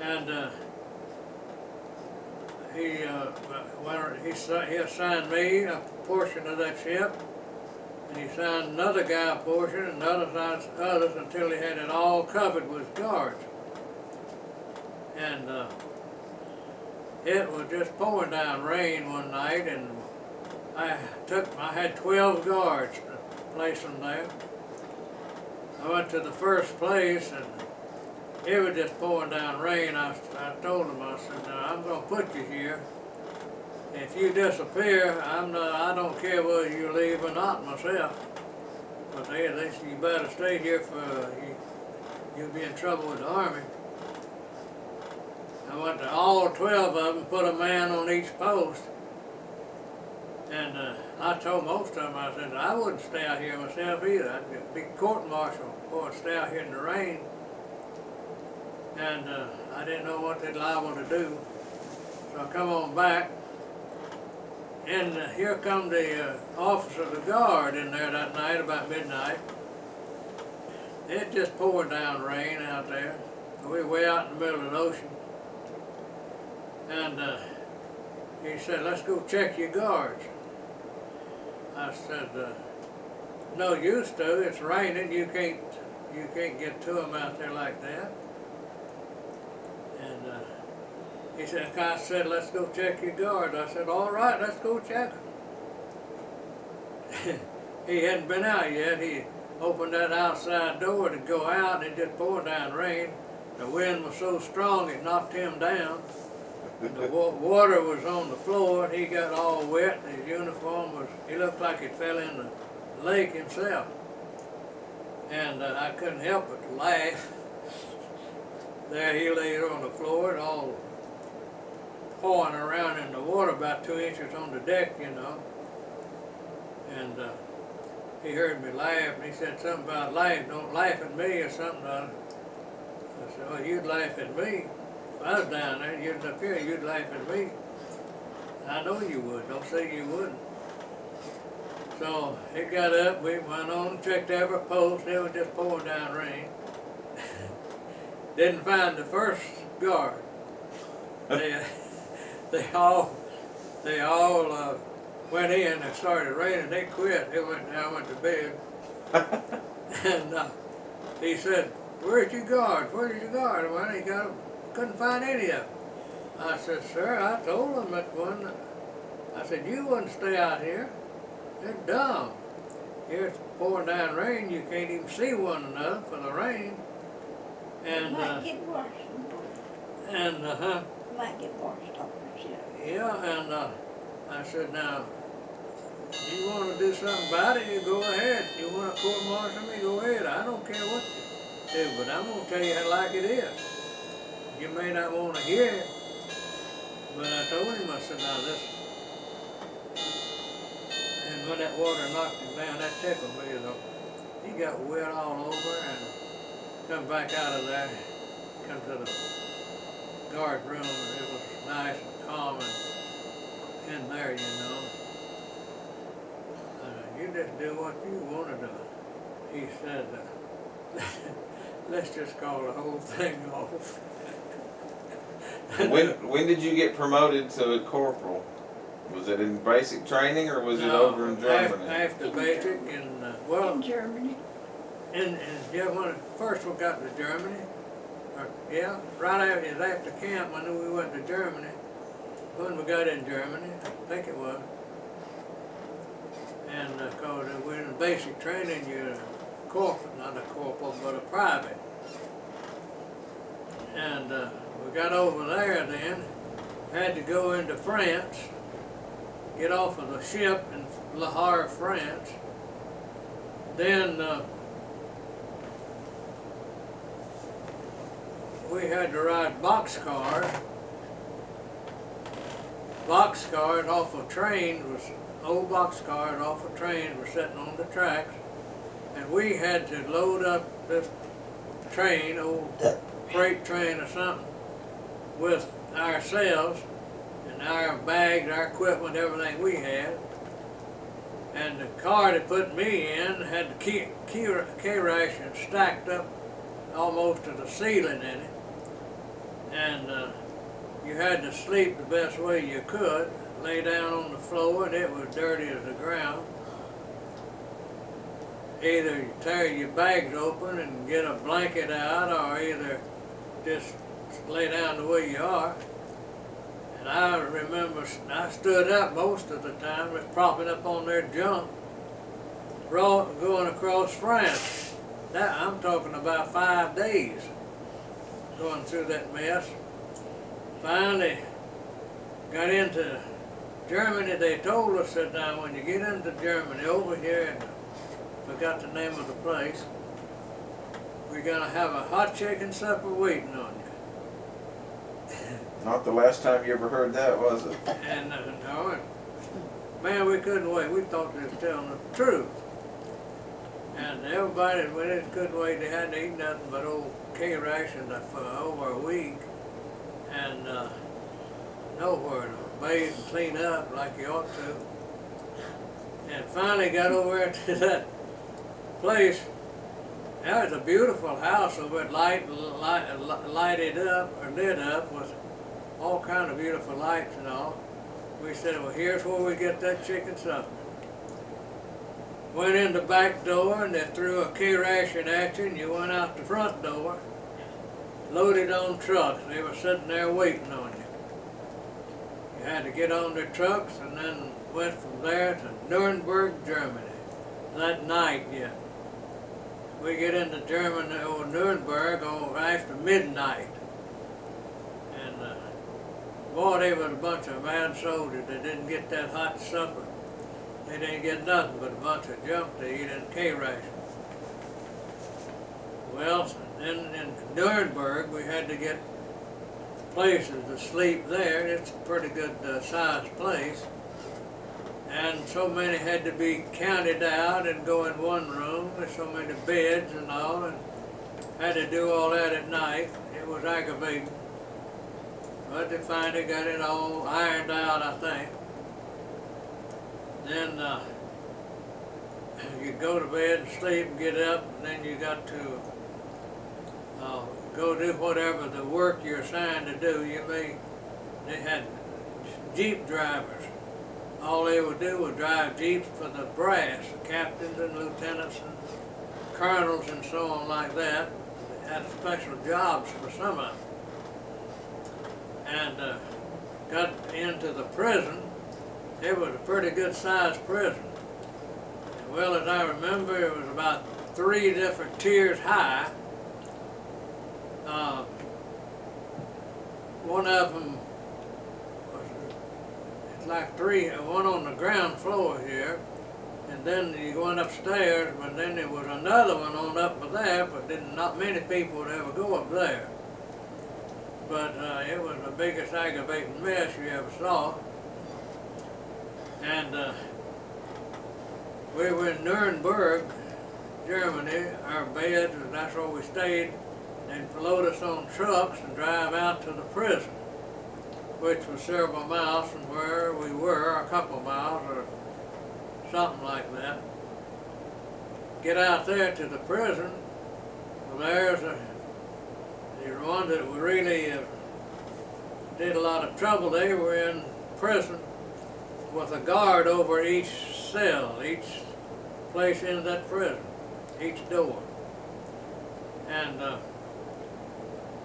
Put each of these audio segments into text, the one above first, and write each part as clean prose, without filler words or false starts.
And he assigned me a portion of that ship, and he assigned another guy a portion, and others until he had it all covered with guards. And it was just pouring down rain one night, and I had 12 guards to place them there. I went to the first place, and it was just pouring down rain. I told them, I said, "Now, I'm going to put you here. If you disappear, I don't care whether you leave or not myself. But they said, you better stay here you'll be in trouble with the army." I went to all 12 of them, put a man on each post. And I told most of them, I said, I wouldn't stay out here myself either. I'd be court-martialed before I'd stay out here in the rain. And I didn't know what they'd liable to do. So I come on back, and here come the officer of the guard in there that night, about midnight. It just poured down rain out there. We were way out in the middle of the ocean. And he said, "Let's go check your guards." I said, "No use to. It's raining. You can't get to them out there like that." And he said, "I said, let's go check your guards." I said, "All right, let's go check them." He hadn't been out yet. He opened that outside door to go out, and it just poured down rain. The wind was so strong it knocked him down. The water was on the floor, and he got all wet, and his uniform he looked like it fell in the lake himself. And I couldn't help but laugh. There he lay on the floor, all pouring around in the water, about 2 inches on the deck, you know. And he heard me laugh, and he said something about don't laugh at me or something. I said, "Well, you'd laugh at me. If I was down there and you was up here, you'd laugh at me." "I know you would. Don't say you wouldn't." So it got up, we went on, checked every post, it was just pouring down rain. Didn't find the first guard. They all went in and started raining. They quit. They went down, went to bed. And he said, "Where's your guard? Where's your guard?" Well, he couldn't find any of them. I said, "Sir, I told them that one." I said, "You wouldn't stay out here. They're dumb. Here it's pouring down rain. You can't even see one another for the rain." And It might get worse. and It might get worse, Doctor. yeah, and I said, "Now, you want to do something about it, you go ahead. You want to court-martial me, go ahead. I don't care what you do, but I'm going to tell you like it is. You may not want to hear it." But I told him, I said, "Now this," and when that water knocked him down, that tickled me, though. He got wet all over and come back out of there, come to the guard room, and it was nice and calm and in there, you know. "You just do what you want to do." He said, "Let's just call the whole thing off." When did you get promoted to corporal? Was it in basic training, or was it over in Germany? After basic, and well, In Germany. yeah, when first we got to Germany, yeah, right after camp, I knew we went to Germany. When we got in Germany, I think it was, and cause we're in basic training, you're a corporal, not a corporal, but a private. And we got over there then, had to go into France, get off of the ship in Le Havre, France. Then we had to ride boxcars. Boxcars off a train, old boxcars off a train were sitting on the tracks, and we had to load up this train, old freight train or something, with ourselves and our bags, our equipment, everything we had. And the car that put me in had the K ration stacked up almost to the ceiling in it. and you had to sleep the best way you could. Lay down on the floor, and it was dirty as the ground. Either you tear your bags open and get a blanket out, or either just lay down the way you are. And I remember I stood up most of the time, was propping up on their junk, going across France. That I'm talking about 5 days going through that mess. Finally got into Germany. They told us that now when you get into Germany over here, and forgot the name of the place, we're gonna have a hot chicken supper waiting on you. Not the last time you ever heard that, was it? And no, man, we couldn't wait. We thought they was telling the truth. And everybody, we couldn't wait. They hadn't eaten nothing but old K rations for over a week, and nowhere to bathe and clean up like you ought to. And finally got over to that place. That was a beautiful house over it, lighted up or lit up with all kind of beautiful lights and all. We said, well, here's where we get that chicken supper. Went in the back door and they threw a K ration at you, and you went out the front door, loaded on trucks. They were sitting there waiting on you. You had to get on their trucks and then went from there to Nuremberg, Germany. That night, yeah. We get into Germany or Nuremberg after midnight. And boy, they was a bunch of mad soldiers that didn't get that hot supper. They didn't get nothing but a bunch of junk to eat in K ration. Well, then in Nuremberg, we had to get places to sleep there. It's a pretty good sized place. And so many had to be counted out and go in one room. There's so many beds and all, and had to do all that at night. It was aggravating. But they finally got it all ironed out, I think. Then you go to bed and sleep and get up, and then you got to go do whatever the work you're assigned to do. They had Jeep drivers. All they would do was drive Jeeps for the brass, captains and lieutenants and colonels and so on like that. They had special jobs for some of them. And got into the prison. It was a pretty good sized prison. And well, as I remember, it was about 3 different tiers high. One of them was like 3, one on the ground floor here, and then you went upstairs, but then there was another one on up there, but not many people would ever go up there. But it was the biggest aggravating mess you ever saw. And we were in Nuremberg, Germany. Our beds, that's where we stayed. They'd load us on trucks and drive out to the prison, which was several miles from where we were, a couple miles or something like that. Get out there to the prison. Well, there's the one that really did a lot of trouble. They were in prison with a guard over each cell, each place in that prison, each door. And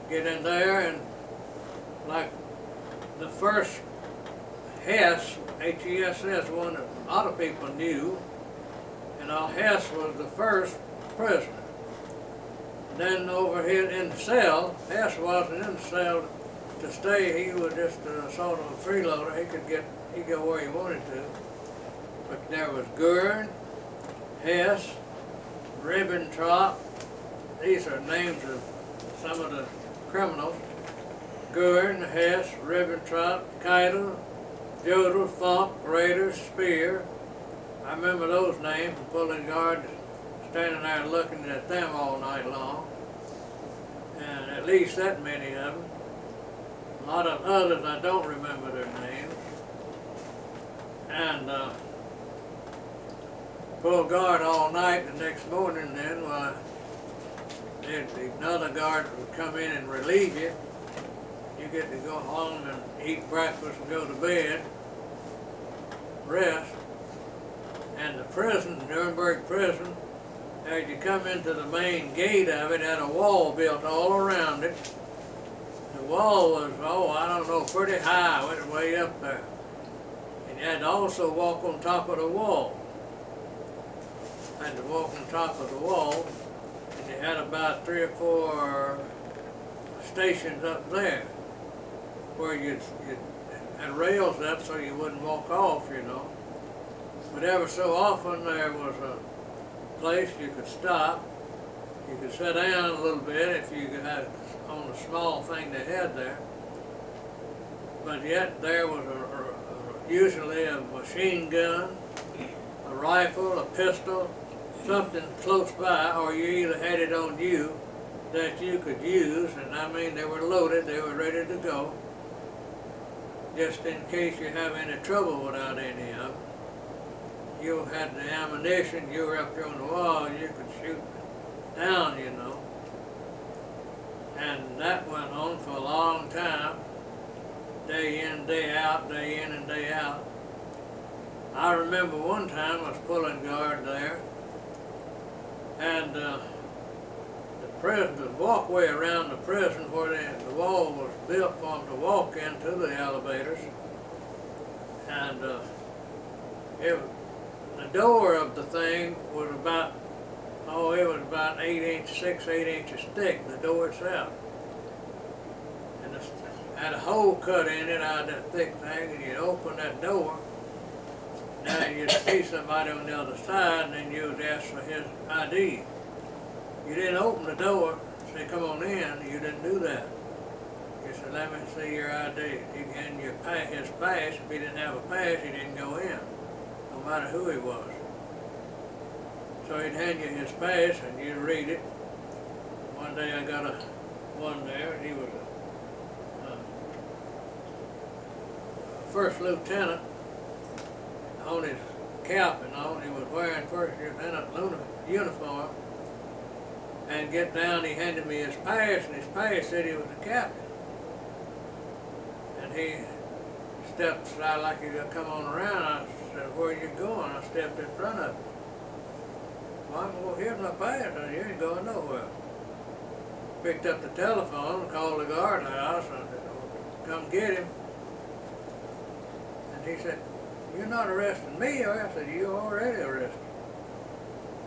get in there, and like the first Hess, H-E-S-S, one that a lot of people knew, and Hess was the first prisoner. Then over here in the cell, Hess wasn't in the cell to stay. He was just sort of a freeloader. He could go where he wanted to. But there was Gurn, Hess, Ribbentrop. These are names of some of the criminals. Gurn, Hess, Ribbentrop, Keitel, Jodl, Funk, Rader, Spear. I remember those names, and pulling guard, standing there looking at them all night long. And at least that many of them. A lot of others I don't remember their names. And pull guard all night. The next morning then, well, another guard would come in and relieve you. You get to go home and eat breakfast and go to bed, rest. And the prison, Nuremberg prison, as you come into the main gate of it, had a wall built all around it. The wall was, oh, I don't know, pretty high, went way up there. And you had to also walk on top of the wall. Had to walk on top of the wall, and you had about 3 or 4 stations up there where you had rails up so you wouldn't walk off, you know. But ever so often there was a place you could stop. You could sit down a little bit if you had on a small thing they had there. But yet there was usually a machine gun, a rifle, a pistol, something close by, or you either had it on you that you could use, and I mean they were loaded, they were ready to go, just in case you have any trouble without any of them. You had the ammunition, you were up there on the wall, you could shoot down, you know. And that went on for a long time, day in, day out, day in and day out. I remember one time I was pulling guard there, and the walkway around the prison where the wall was built for them to walk into the elevators, and the door of the thing was about, it was about 6, 8 inches thick, the door itself. And it had a hole cut in it out of that thick thing, and you'd open that door, now you'd see somebody on the other side, and then you would ask for his ID. You didn't open the door, say, come on in, you didn't do that. You said, let me see your ID. And his pass, if he didn't have a pass, he didn't go in, no matter who he was. So he'd hand you his pass and you'd read it. One day I got one there, and he was a first lieutenant on his cap and all. He was wearing first lieutenant uniform. And get down, he handed me his pass, and his pass said he was a captain. And he stepped aside like he was going to come on around. I said, where are you going? I stepped in front of him. Well, I'm going, here's my pass. I said, you ain't going nowhere. Picked up the telephone and called the guardhouse. I said, come get him. And he said, you're not arresting me, are you? I said, you're already arrested.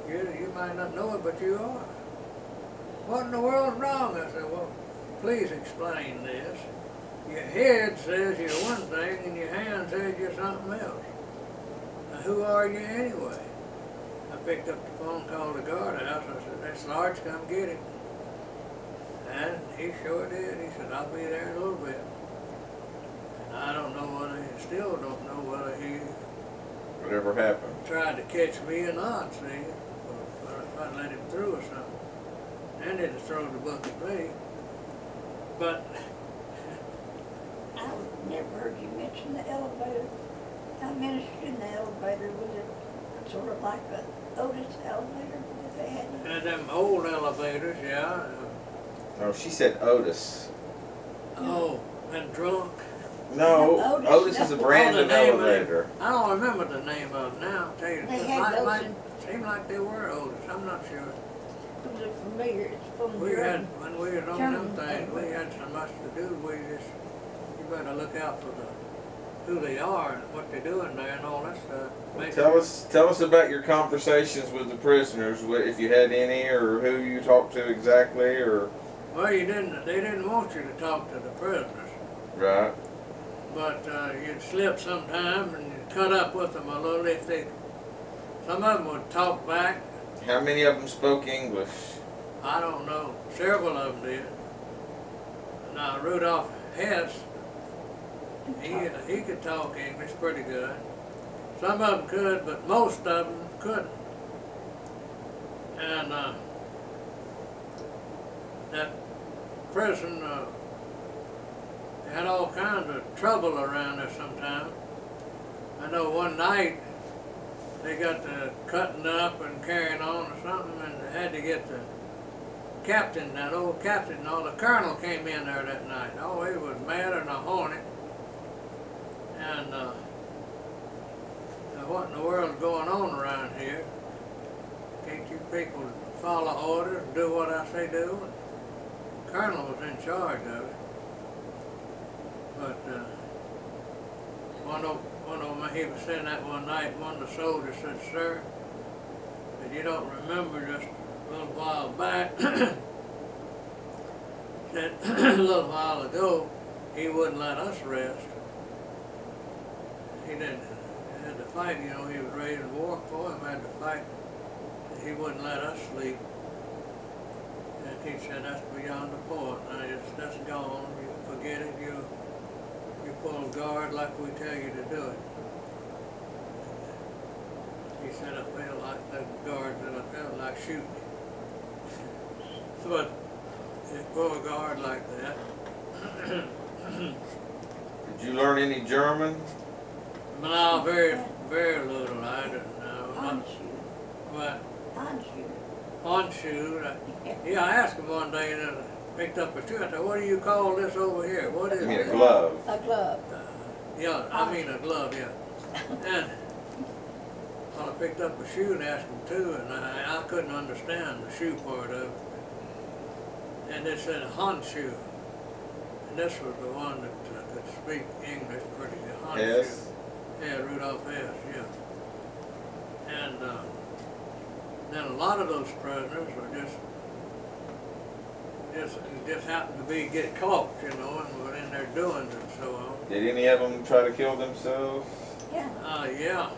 You might not know it, but you are. What in the world's wrong? I said, well, please explain this. Your head says you're one thing and your hand says you're something else. Now, who are you anyway? I picked up the phone, called the guardhouse. I said, that Sarge, come get him. And he sure did. He said, I'll be there in a little bit. And I don't know still don't know whether he Whatever happened. tried to catch me or not, see. Or if I let him through or something. And he'd have thrown the book at me. But I never heard you mention the elevator. I ministered in the elevator. Was it sort of like the Otis elevator that they had? and them old elevators, yeah. Oh, she said Otis. Oh, and drunk. No, Otis, Otis is a that's brand the of name of it. elevator. I don't remember the name of it now. I'll tell you, They it had those might in- seem like they were Otis. I'm not sure. It was familiar. It's from We German. had, when we was on them German things, we elevator. had so much to do. You better look out for who they are and what they're doing there and all that stuff. Make Tell us about your conversations with the prisoners, if you had any, or who you talked to exactly, or. Well, they didn't want you to talk to the prisoners, Right. but you'd slip sometime and you'd cut up with them a little some of them would talk back. How many of them spoke English? I don't know. Several of them did. Now, Rudolph Hess, he could talk English pretty good. Some of them could, but most of them couldn't. And that prison had all kinds of trouble around there sometimes. I know one night they got to cutting up and carrying on or something, and they had to get the captain, that old captain, no, the colonel came in there that night. Oh, he was madder than a hornet. And now what in the world's going on around here? Can't you people follow orders, do what I say do? The colonel was in charge of it. But one of them, he was saying that one night, one of the soldiers said, "Sir, if you don't remember just a little while back, that a little while ago, he wouldn't let us rest. He didn't. He had to fight, you know, he was raised in war for him, had to fight. He wouldn't let us sleep." And he said, "That's beyond the point. Now, that's gone. You forget it. You pull guard like we tell you to do it." He said, "I felt like the guards, and I felt like shooting." But you pull a guard like that. Did you learn any German? No, very little. I didn't know. Anschu. What? Anschu. On shoe. Yeah, I asked him one day, and I picked up a shoe. I said, "What do you call this over here? What is I mean, it?" a glove. A glove. Yeah, I mean a glove, yeah. And well, I picked up a shoe and asked him too, and I couldn't understand the shoe part of it. And they said Honshu. And this was the one that could speak English pretty good. Honshu. Yes. Yeah, Rudolph S., yeah. And then a lot of those prisoners were just happened to get caught, you know, and were in their doings and so on. Did any of them try to kill themselves? Yeah. Yeah.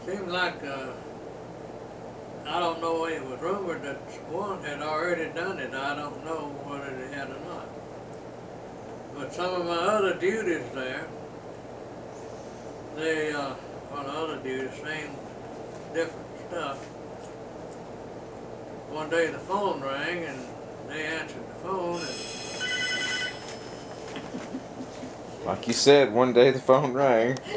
Seemed like, I don't know, it was rumored that one had already done it. I don't know whether they had or not. But some of my other duties there, they, well, the other duties, same, different stuff. One day the phone rang and they answered the phone and Like you said, one day the phone rang.